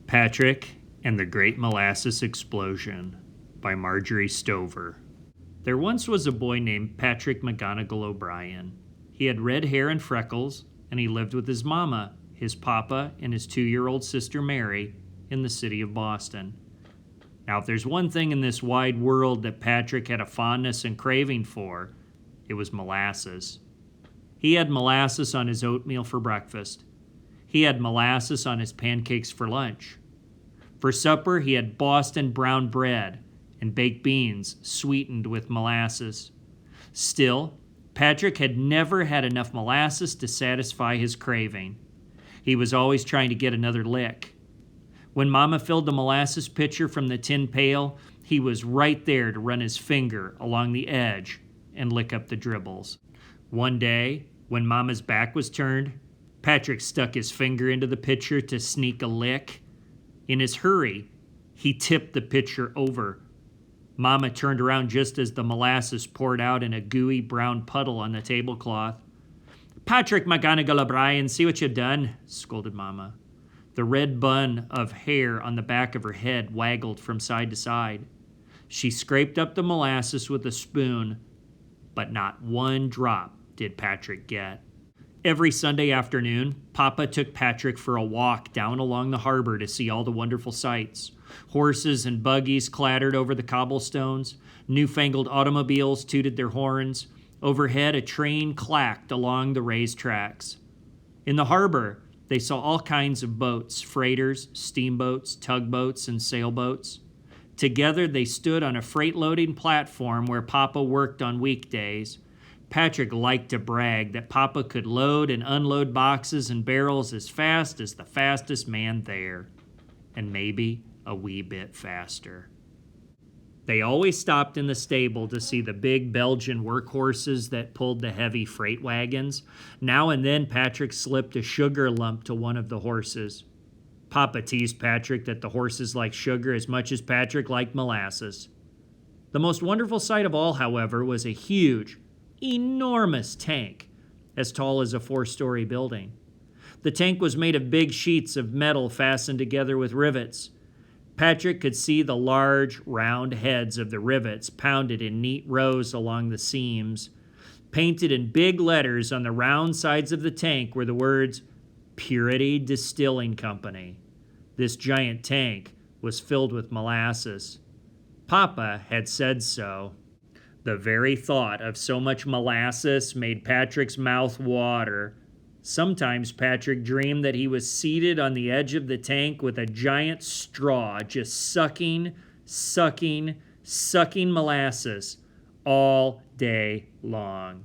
Patrick and the Great Molasses Explosion by Marjorie Stover. There once was a boy named Patrick McGonagall O'Brien. He had red hair and freckles, and he lived with his mama, his papa, and his 2-year-old sister Mary in the city of Boston. Now, if there's one thing in this wide world that Patrick had a fondness and craving for, it was molasses. He had molasses on his oatmeal for breakfast. He had molasses on his pancakes for lunch. For supper, he had Boston brown bread and baked beans sweetened with molasses. Still, Patrick had never had enough molasses to satisfy his craving. He was always trying to get another lick. When Mama filled the molasses pitcher from the tin pail, he was right there to run his finger along the edge and lick up the dribbles. One day, when Mama's back was turned, Patrick stuck his finger into the pitcher to sneak a lick. In his hurry, he tipped the pitcher over. Mama turned around just as the molasses poured out in a gooey brown puddle on the tablecloth. "Patrick McGonagall O'Brien, see what you've done," scolded Mama. The red bun of hair on the back of her head waggled from side to side. She scraped up the molasses with a spoon, but not one drop did Patrick get. Every Sunday afternoon, Papa took Patrick for a walk down along the harbor to see all the wonderful sights. Horses and buggies clattered over the cobblestones. Newfangled automobiles tooted their horns. Overhead, a train clacked along the raised tracks. In the harbor, they saw all kinds of boats, freighters, steamboats, tugboats, and sailboats. Together, they stood on a freight-loading platform where Papa worked on weekdays. Patrick liked to brag that Papa could load and unload boxes and barrels as fast as the fastest man there, and maybe a wee bit faster. They always stopped in the stable to see the big Belgian workhorses that pulled the heavy freight wagons. Now and then Patrick slipped a sugar lump to one of the horses. Papa teased Patrick that the horses liked sugar as much as Patrick liked molasses. The most wonderful sight of all, however, was a huge, enormous tank, as tall as a 4-story building. The tank was made of big sheets of metal fastened together with rivets. Patrick could see the large, round heads of the rivets pounded in neat rows along the seams. Painted in big letters on the round sides of the tank were the words, "Purity Distilling Company." This giant tank was filled with molasses. Papa had said so. The very thought of so much molasses made Patrick's mouth water. Sometimes Patrick dreamed that he was seated on the edge of the tank with a giant straw, just sucking molasses all day long.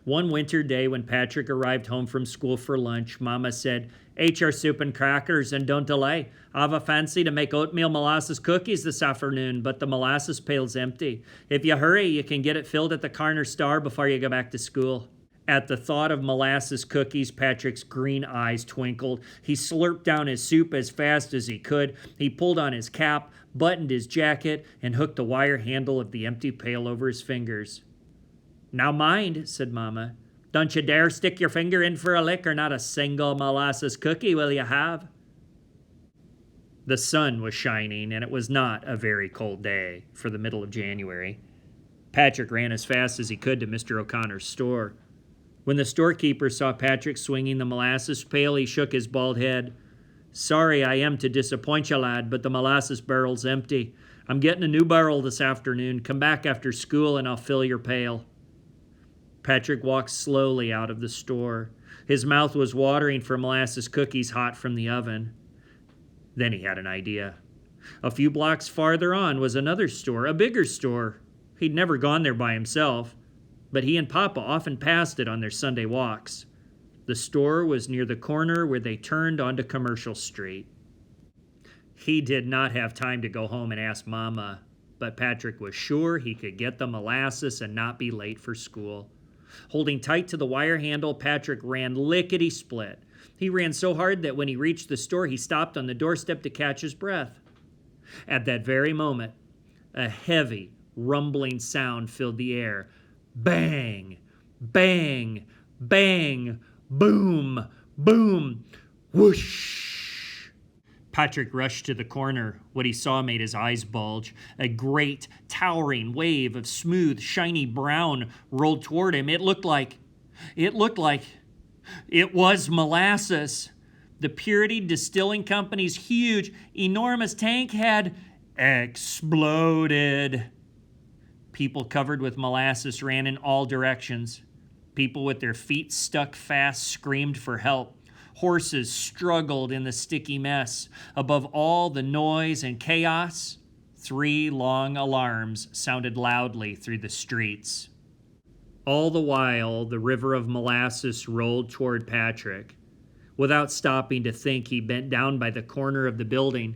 One winter day when Patrick arrived home from school for lunch, Mama said, "Eat your soup and crackers and don't delay. I have a fancy to make oatmeal molasses cookies this afternoon, but the molasses pail's empty. If you hurry, you can get it filled at the Corner Star before you go back to school." At the thought of molasses cookies, Patrick's green eyes twinkled. He slurped down his soup as fast as he could. He pulled on his cap, buttoned his jacket, and hooked the wire handle of the empty pail over his fingers. "Now mind," said Mama, "don't you dare stick your finger in for a lick or not a single molasses cookie will you have." The sun was shining, and it was not a very cold day for the middle of January. Patrick ran as fast as he could to Mr. O'Connor's store. When the storekeeper saw Patrick swinging the molasses pail, he shook his bald head. "Sorry I am to disappoint you, lad, but the molasses barrel's empty. I'm getting a new barrel this afternoon. Come back after school and I'll fill your pail." Patrick walked slowly out of the store. His mouth was watering for molasses cookies hot from the oven. Then he had an idea. A few blocks farther on was another store, a bigger store. He'd never gone there by himself, but he and Papa often passed it on their Sunday walks. The store was near the corner where they turned onto Commercial Street. He did not have time to go home and ask Mama, but Patrick was sure he could get the molasses and not be late for school. Holding tight to the wire handle, Patrick ran lickety-split. He ran so hard that when he reached the store, he stopped on the doorstep to catch his breath. At that very moment, a heavy, rumbling sound filled the air. Bang! Bang! Bang! Boom! Boom! Whoosh! Patrick rushed to the corner. What he saw made his eyes bulge. A great, towering wave of smooth, shiny brown rolled toward him. It was Molasses. The Purity Distilling Company's huge, enormous tank had exploded. People covered with molasses ran in all directions. People with their feet stuck fast screamed for help. Horses struggled in the sticky mess. Above all the noise and chaos, 3 long alarms sounded loudly through the streets. All the while, the river of molasses rolled toward Patrick. Without stopping to think, he bent down by the corner of the building.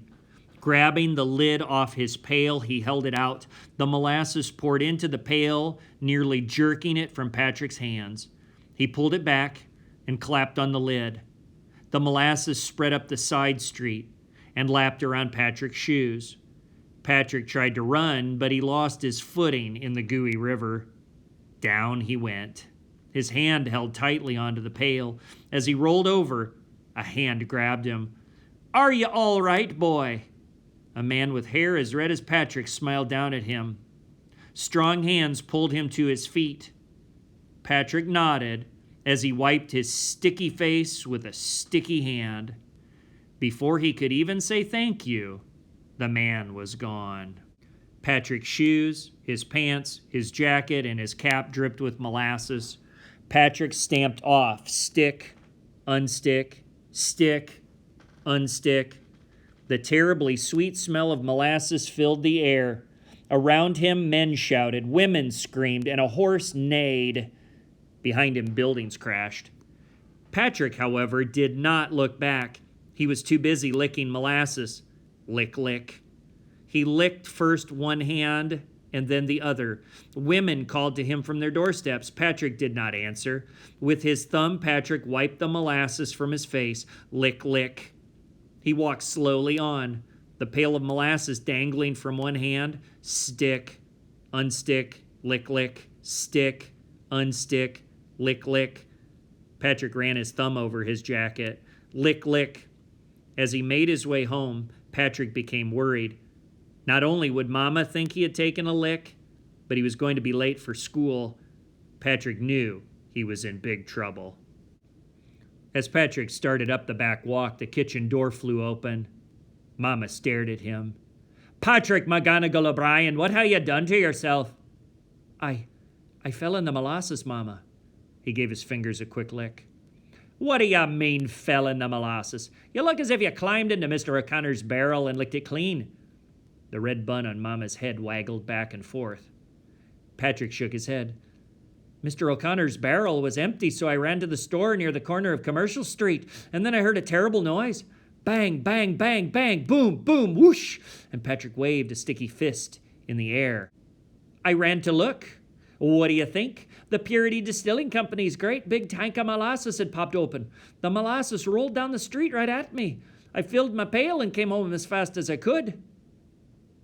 Grabbing the lid off his pail, he held it out. The molasses poured into the pail, nearly jerking it from Patrick's hands. He pulled it back and clapped on the lid. The molasses spread up the side street and lapped around Patrick's shoes. Patrick tried to run, but he lost his footing in the gooey river. Down he went. His hand held tightly onto the pail. As he rolled over, a hand grabbed him. "Are you all right, boy?" A man with hair as red as Patrick smiled down at him. Strong hands pulled him to his feet. Patrick nodded as he wiped his sticky face with a sticky hand. Before he could even say thank you, the man was gone. Patrick's shoes, his pants, his jacket, and his cap dripped with molasses. Patrick stamped off stick, unstick, stick, unstick. The terribly sweet smell of molasses filled the air. Around him, men shouted, women screamed, and a horse neighed. Behind him, buildings crashed. Patrick, however, did not look back. He was too busy licking molasses. Lick, lick. He licked first one hand and then the other. Women called to him from their doorsteps. Patrick did not answer. With his thumb, Patrick wiped the molasses from his face. Lick, lick. He walked slowly on, the pail of molasses dangling from one hand. Stick, unstick, lick, lick, stick, unstick, lick, lick. Patrick ran his thumb over his jacket. Lick, lick. As he made his way home, Patrick became worried. Not only would Mama think he had taken a lick, but he was going to be late for school. Patrick knew he was in big trouble. As Patrick started up the back walk, the kitchen door flew open. Mama stared at him. "Patrick McGonagall O'Brien, what have you done to yourself?" I fell in the molasses, Mama." He gave his fingers a quick lick. "What do you mean, fell in the molasses? You look as if you climbed into Mr. O'Connor's barrel and licked it clean." The red bun on Mama's head waggled back and forth. Patrick shook his head. "Mr. O'Connor's barrel was empty, so I ran to the store near the corner of Commercial Street, and then I heard a terrible noise. Bang, bang, bang, bang, boom, boom, whoosh!" And Patrick waved a sticky fist in the air. "I ran to look. What do you think? The Purity Distilling Company's great big tank of molasses had popped open. The molasses rolled down the street right at me. I filled my pail and came home as fast as I could."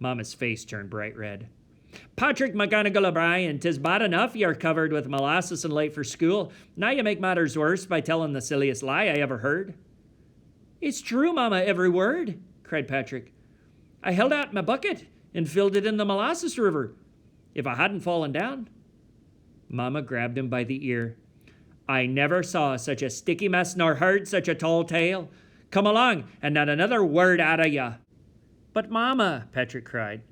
Mama's face turned bright red. "Patrick McGonagall O'Brien, 'tis bad enough you're covered with molasses and late for school. Now you make matters worse by telling the silliest lie I ever heard." "It's true, Mama, every word," cried Patrick. "I held out my bucket and filled it in the molasses river. If I hadn't fallen down." Mama grabbed him by the ear. "I never saw such a sticky mess nor heard such a tall tale. Come along, and not another word out of ya." "But Mama," Patrick cried.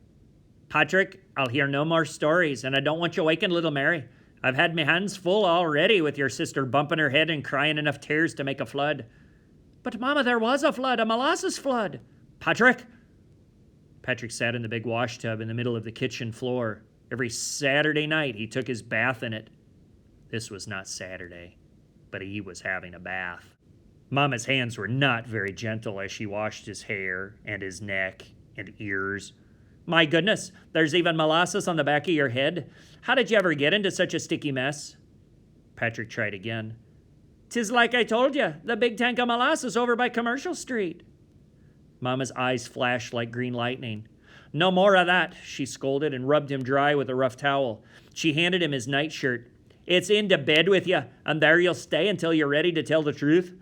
"Patrick, I'll hear no more stories, and I don't want you waking little Mary. I've had my hands full already with your sister bumping her head and crying enough tears to make a flood." "But Mama, there was a flood, a molasses flood." "Patrick!" Patrick sat in the big wash tub in the middle of the kitchen floor. Every Saturday night he took his bath in it. This was not Saturday, but he was having a bath. Mama's hands were not very gentle as she washed his hair and his neck and ears. "My goodness, there's even molasses on the back of your head. How did you ever get into such a sticky mess?" Patrick tried again. "'Tis like I told you, the big tank of molasses over by Commercial Street." Mama's eyes flashed like green lightning. "No more of that," she scolded and rubbed him dry with a rough towel. She handed him his nightshirt. "It's into bed with you, and there you'll stay until you're ready to tell the truth."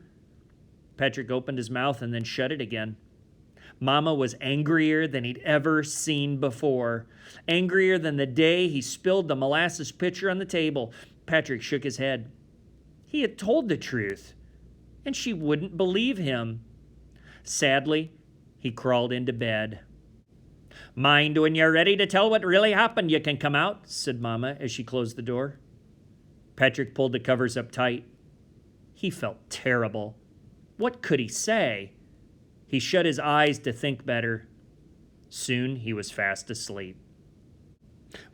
Patrick opened his mouth and then shut it again. Mama was angrier than he'd ever seen before, angrier than the day he spilled the molasses pitcher on the table. Patrick shook his head. He had told the truth, and she wouldn't believe him. Sadly, he crawled into bed. Mind when you're ready to tell what really happened, you can come out, said Mama as she closed the door. Patrick pulled the covers up tight. He felt terrible. What could he say? He shut his eyes to think better. Soon he was fast asleep.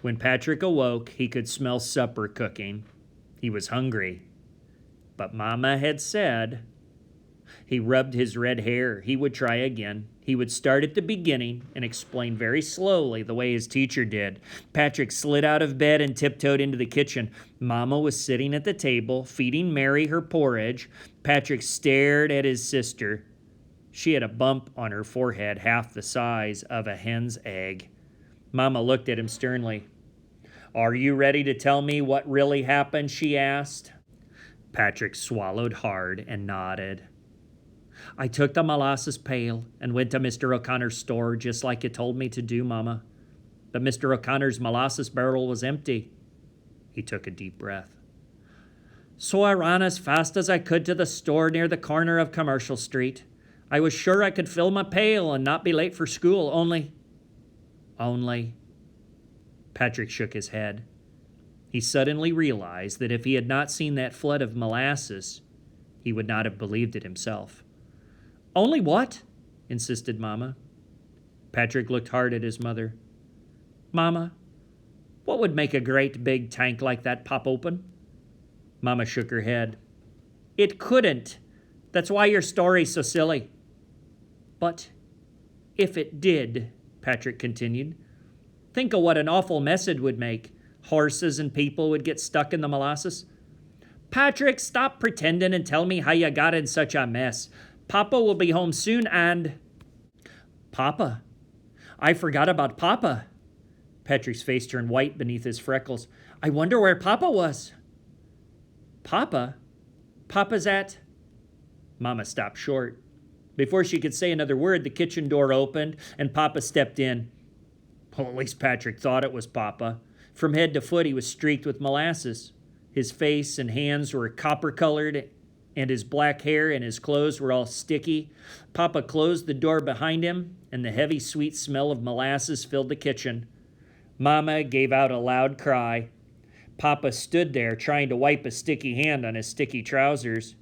When Patrick awoke, he could smell supper cooking. He was hungry. But Mama had said. He rubbed his red hair. He would try again. He would start at the beginning and explain very slowly the way his teacher did. Patrick slid out of bed and tiptoed into the kitchen. Mama was sitting at the table, feeding Mary her porridge. Patrick stared at his sister. She had a bump on her forehead half the size of a hen's egg. Mama looked at him sternly. Are you ready to tell me what really happened? She asked. Patrick swallowed hard and nodded. I took the molasses pail and went to Mr. O'Connor's store just like you told me to do, Mama. But Mr. O'Connor's molasses barrel was empty. He took a deep breath. So I ran as fast as I could to the store near the corner of Commercial Street. I was sure I could fill my pail and not be late for school, only... Patrick shook his head. He suddenly realized that if he had not seen that flood of molasses, he would not have believed it himself. Only what? Insisted Mama. Patrick looked hard at his mother. Mama, what would make a great big tank like that pop open? Mama shook her head. It couldn't. That's why your story's so silly. But if it did, Patrick continued, think of what an awful mess it would make. Horses and people would get stuck in the molasses. Patrick, stop pretending and tell me how you got in such a mess. Papa will be home soon and... Papa? I forgot about Papa. Patrick's face turned white beneath his freckles. I wonder where Papa was. Papa? Papa's at... Mama stopped short. Before she could say another word, the kitchen door opened and Papa stepped in. Well, at least Patrick thought it was Papa. From head to foot, he was streaked with molasses. His face and hands were copper-colored, and his black hair and his clothes were all sticky. Papa closed the door behind him, and the heavy, sweet smell of molasses filled the kitchen. Mama gave out a loud cry. Papa stood there trying to wipe a sticky hand on his sticky trousers.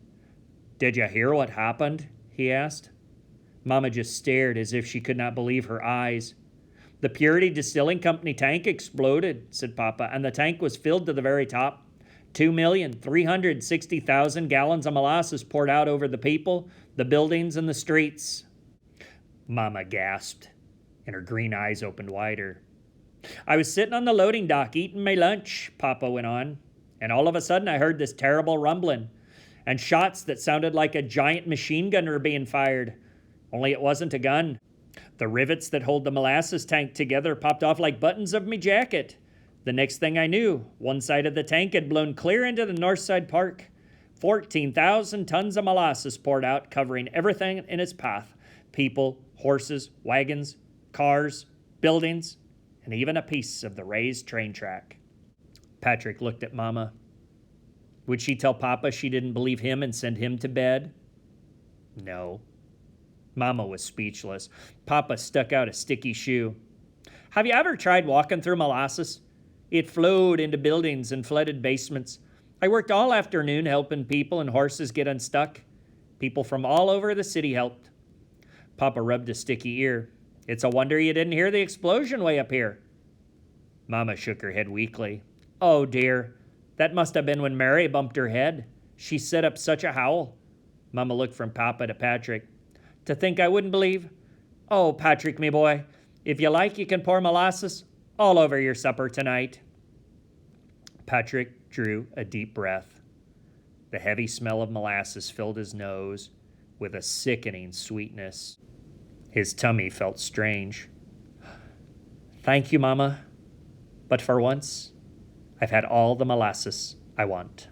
Did you hear what happened? He asked. Mama just stared as if she could not believe her eyes. The Purity Distilling Company tank exploded, said Papa, and the tank was filled to the very top. 2,360,000 gallons of molasses poured out over the people, the buildings, and the streets. Mama gasped, and her green eyes opened wider. I was sitting on the loading dock eating my lunch, Papa went on, and all of a sudden I heard this terrible rumbling, and shots that sounded like a giant machine gun were being fired. Only it wasn't a gun. The rivets that hold the molasses tank together popped off like buttons of me jacket. The next thing I knew, one side of the tank had blown clear into the north side park. 14,000 tons of molasses poured out, covering everything in its path. People, horses, wagons, cars, buildings, and even a piece of the raised train track. Patrick looked at Mama. Would she tell Papa she didn't believe him and send him to bed? No. Mama was speechless. Papa stuck out a sticky shoe. Have you ever tried walking through molasses? It flowed into buildings and flooded basements. I worked all afternoon helping people and horses get unstuck. People from all over the city helped. Papa rubbed a sticky ear. It's a wonder you didn't hear the explosion way up here. Mama shook her head weakly. Oh, dear. That must have been when Mary bumped her head. She set up such a howl. Mama looked from Papa to Patrick. To think I wouldn't believe? Oh, Patrick, me boy, if you like, you can pour molasses all over your supper tonight. Patrick drew a deep breath. The heavy smell of molasses filled his nose with a sickening sweetness. His tummy felt strange. Thank you, Mama, but for once, I've had all the molasses I want.